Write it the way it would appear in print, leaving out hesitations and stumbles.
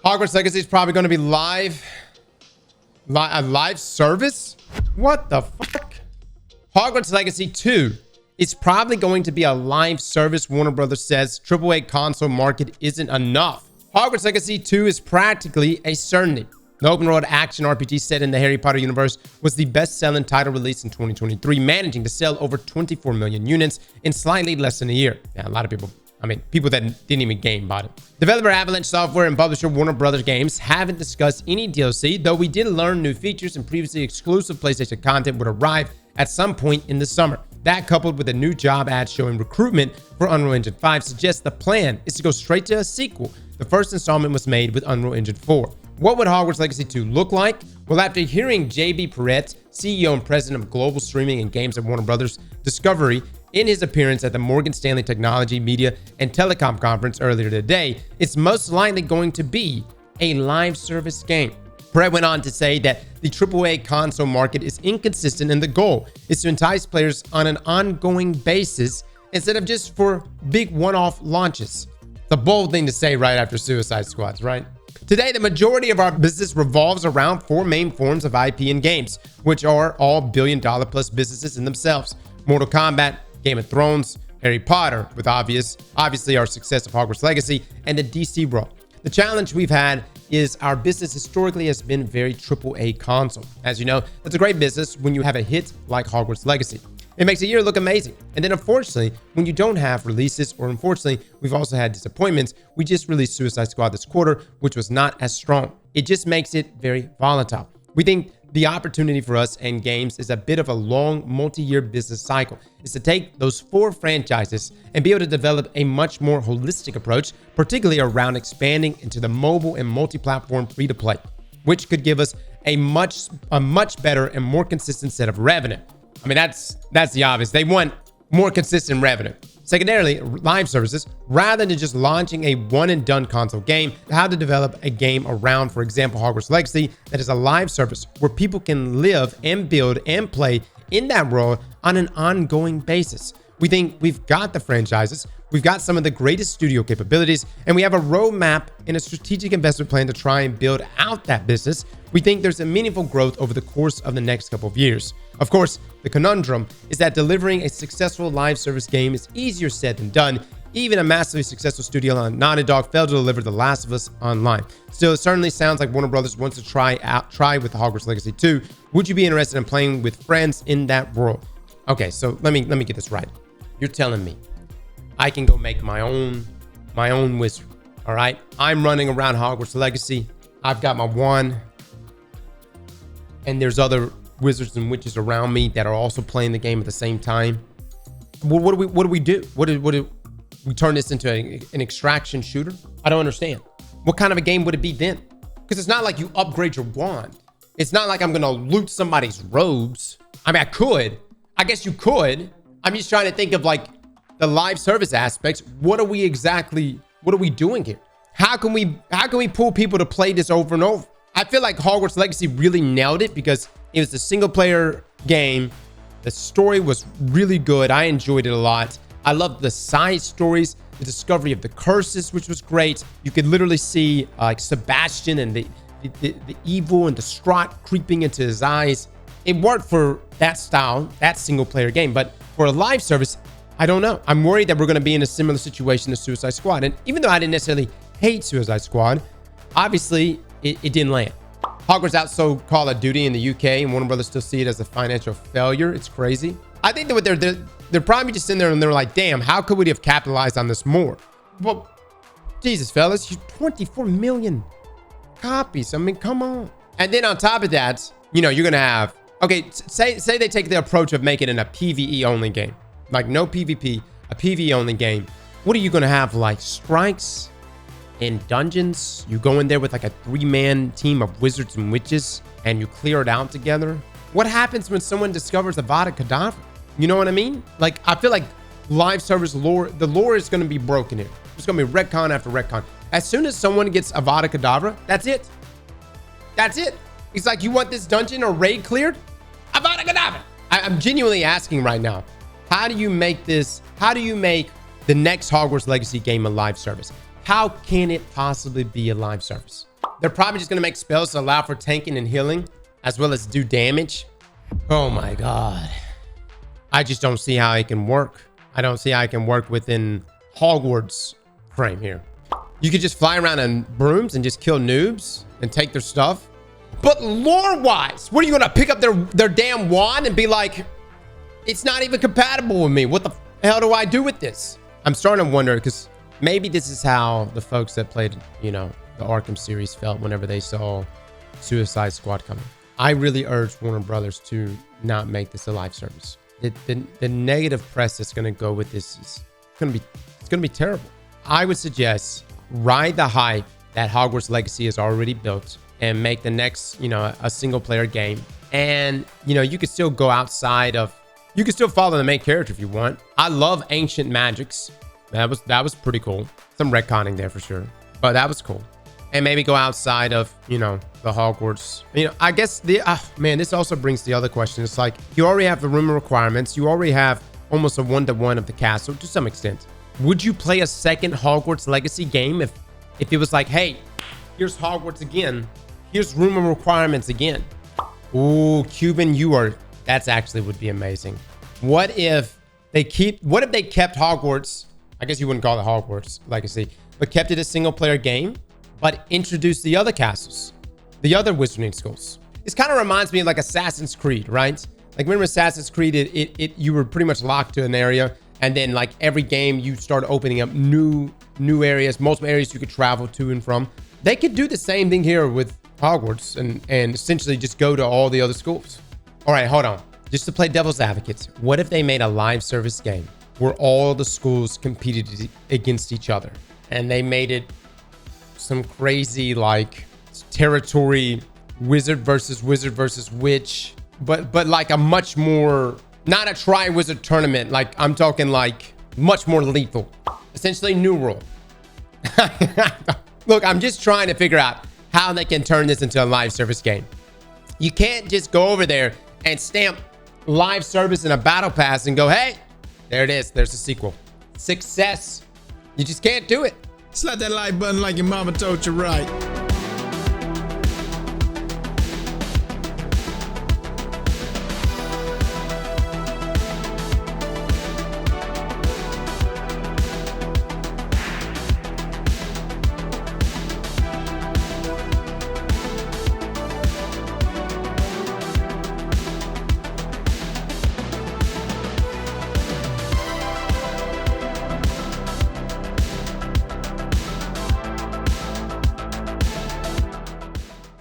Hogwarts Legacy is probably going to be a live service? What the fuck? Hogwarts Legacy 2 is probably going to be a live service. Warner Brothers says AAA console market isn't enough. Hogwarts Legacy 2 is practically a certainty. The open world action RPG set in the Harry Potter universe was the best-selling title released in 2023, managing to sell over 24 million units in slightly less than a year. Yeah, a lot of people, people that didn't even game bought it. Developer Avalanche Software and publisher Warner Brothers Games haven't discussed any DLC, though we did learn new features and previously exclusive PlayStation content would arrive at some point in the summer. That, coupled with a new job ad showing recruitment for Unreal Engine 5, suggests the plan is to go straight to a sequel. The first installment was made with Unreal Engine 4. What would Hogwarts Legacy 2 look like? Well, after hearing JB Perrette, CEO and president of global streaming and games at Warner Brothers Discovery, in his appearance at the Morgan Stanley Technology, Media, and Telecom Conference earlier today, it's most likely going to be a live service game. Perrette went on to say that the AAA console market is inconsistent and the goal is to entice players on an ongoing basis instead of just for big one-off launches. It's a bold thing to say right after Suicide Squad, right? Today, the majority of our business revolves around four main forms of IP and games, which are all billion-dollar-plus businesses in themselves. Mortal Kombat, Game of Thrones, Harry Potter, with obviously our success of Hogwarts Legacy, and the DC world. The challenge we've had is our business historically has been very AAA console. As you know, that's a great business when you have a hit like Hogwarts Legacy. It makes a year look amazing. And then unfortunately, when you don't have releases, or unfortunately, we've also had disappointments. We just released Suicide Squad this quarter, which was not as strong. It just makes it very volatile. We think the opportunity for us and games is a bit of a long multi-year business cycle. It's to take those four franchises and be able to develop a much more holistic approach, particularly around expanding into the mobile and multi-platform free-to-play, which could give us a much better and more consistent set of revenue. That's the obvious. They want more consistent revenue. Secondarily, live services, rather than just launching a one-and-done console game, how to develop a game around, for example, Hogwarts Legacy, that is a live service where people can live and build and play in that world on an ongoing basis. We think we've got the franchises, we've got some of the greatest studio capabilities, and we have a roadmap and a strategic investment plan to try and build out that business. We think there's a meaningful growth over the course of the next couple of years. Of course, the conundrum is that delivering a successful live service game is easier said than done. Even a massively successful studio like Naughty Dog failed to deliver The Last of Us online. Still, it certainly sounds like Warner Brothers wants to try with the Hogwarts Legacy 2. Would you be interested in playing with friends in that world? Okay, so let me get this right. You're telling me I can go make my own wizard, all right? I'm running around Hogwarts Legacy. I've got my wand, and there's other wizards and witches around me that are also playing the game at the same time. What do we do? What do we turn this into an extraction shooter? I don't understand. What kind of a game would it be then? Because it's not like you upgrade your wand. It's not like I'm gonna loot somebody's robes. I could. I guess you could. I'm just trying to think of like the live service aspects. What are we doing here? How can we pull people to play this over and over? I feel like Hogwarts Legacy really nailed it because it was a single player game. The story was really good. I enjoyed it a lot. I loved the side stories, the discovery of the curses, which was great. You could literally see like Sebastian and the evil and distraught creeping into his eyes. It worked for that style, that single player game, but for a live service, I don't know. I'm worried that we're going to be in a similar situation to Suicide Squad. And even though I didn't necessarily hate Suicide Squad, obviously it didn't land. Hogwarts outsold Call of Duty in the UK, and Warner Brothers still see it as a financial failure. It's crazy. I think that they're probably just sitting there and they're like, damn, how could we have capitalized on this more? Well, Jesus, fellas, 24 million copies. Come on. And then on top of that, you're going to have, okay, say they take the approach of making it a PvE only game. Like no PvP, a PvE only game. What are you going to have, like strikes in dungeons? You go in there with like a 3-man team of wizards and witches and you clear it out together. What happens when someone discovers Avada Kedavra? You know what I mean? Like, I feel like live service lore, the lore is going to be broken here. It's going to be retcon after retcon. As soon as someone gets Avada Kedavra, that's it. That's it. It's like, you want this dungeon or raid cleared? Avada Kedavra. I'm genuinely asking right now, how do you make the next Hogwarts Legacy game a live service? How can it possibly be a live service? They're probably just going to make spells to allow for tanking and healing, as well as do damage. Oh my God. I just don't see how it can work. I don't see how it can work within Hogwarts frame here. You could just fly around on brooms and just kill noobs and take their stuff. But lore-wise, what are you going to pick up their damn wand and be like, it's not even compatible with me? What the hell do I do with this? I'm starting to wonder, because maybe this is how the folks that played, you know, the Arkham series felt whenever they saw Suicide Squad coming. I really urge Warner Brothers to not make this a live service. The negative press that's going to go with this is going to be terrible. I would suggest ride the hype that Hogwarts Legacy is already built and make the next, you know, a single player game. And, you know, you could still go outside of, you could still follow the main character if you want. I love ancient magics. That was pretty cool. Some retconning there for sure, but that was cool. And maybe go outside of, you know, the Hogwarts. You know, I guess man, this also brings the other question. It's like, you already have the room requirements. You already have almost a 1-to-1 of the castle to some extent. Would you play a second Hogwarts Legacy game if it was like, hey, here's Hogwarts again. Here's room requirements again. Ooh, Cuban, that's actually would be amazing. What if they kept Hogwarts? I guess you wouldn't call it Hogwarts Legacy, but kept it a single player game, but introduced the other castles, the other wizarding schools. This kind of reminds me of like Assassin's Creed, right? Like remember Assassin's Creed, you were pretty much locked to an area, and then like every game you started opening up new areas, multiple areas you could travel to and from. They could do the same thing here with Hogwarts and essentially just go to all the other schools. All right, hold on. Just to play devil's advocate, what if they made a live service game where all the schools competed against each other, and they made it some crazy like territory, wizard versus witch, but like a much more, not a tri-wizard tournament, like I'm talking like much more lethal, essentially new rule. Look, I'm just trying to figure out how they can turn this into a live service game. You can't just go over there and stamp live service in a battle pass and go, hey, there it is. There's a sequel. Success. You just can't do it. Slap that like button like your mama told you right.